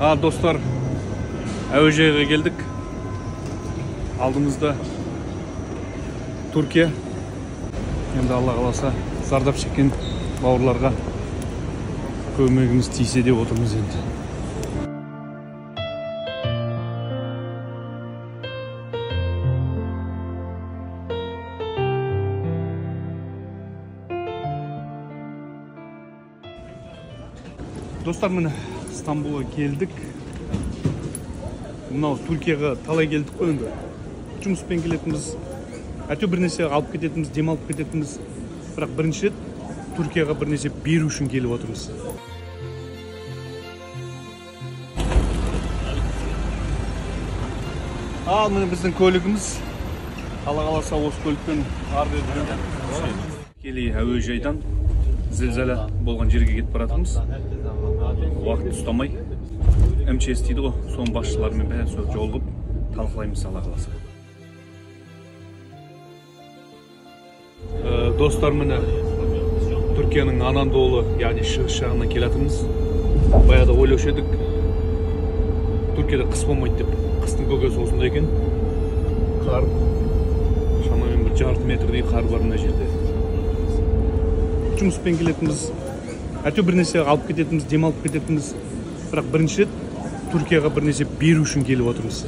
Dostlar, әуежайға келдік. Алдымызда Түркия. Енді Алла қаласа зардап шеккен бауырларға көмегіміз тисе деп отырмыз енді. Достар, міне Стамбулға келдік. Мынау Түркияға талай келдік қой енді. Жұмыспен келетіміз, әте бір нәрсе алып кететіміз, демалып кететіміз. Бірақ бірінші рет Түркияға бір нәрсе беру үшін келіп отырмыз. Міне біздің көлігіміз. Алла қаласа осы көлікпен ары бері келей әуежайдан зілзала болған жерге кетіп баратырмыз. Уақыт ұстамай, МЧС дейді ғой, соның басшыларымен бәрі сол жолығып талқылаймыз Алла қаласа. Достар, міне Түркияның Анадолу, яғни шығыс жағынан келатырмыз. Баяғыда ойлаушы едік, Түркияда қыс болмайды деп. Қыстың көкесі осында екен. Қар, шамамен бір жарты метрдей қар бар мына жерде. Жұмыспен келетіміз, әте бір нәрсе алып кететіміз, демалып кететіміз. Бірақ бірінші рет Түркияға бір нәрсе беру үшін келіп отырмыз.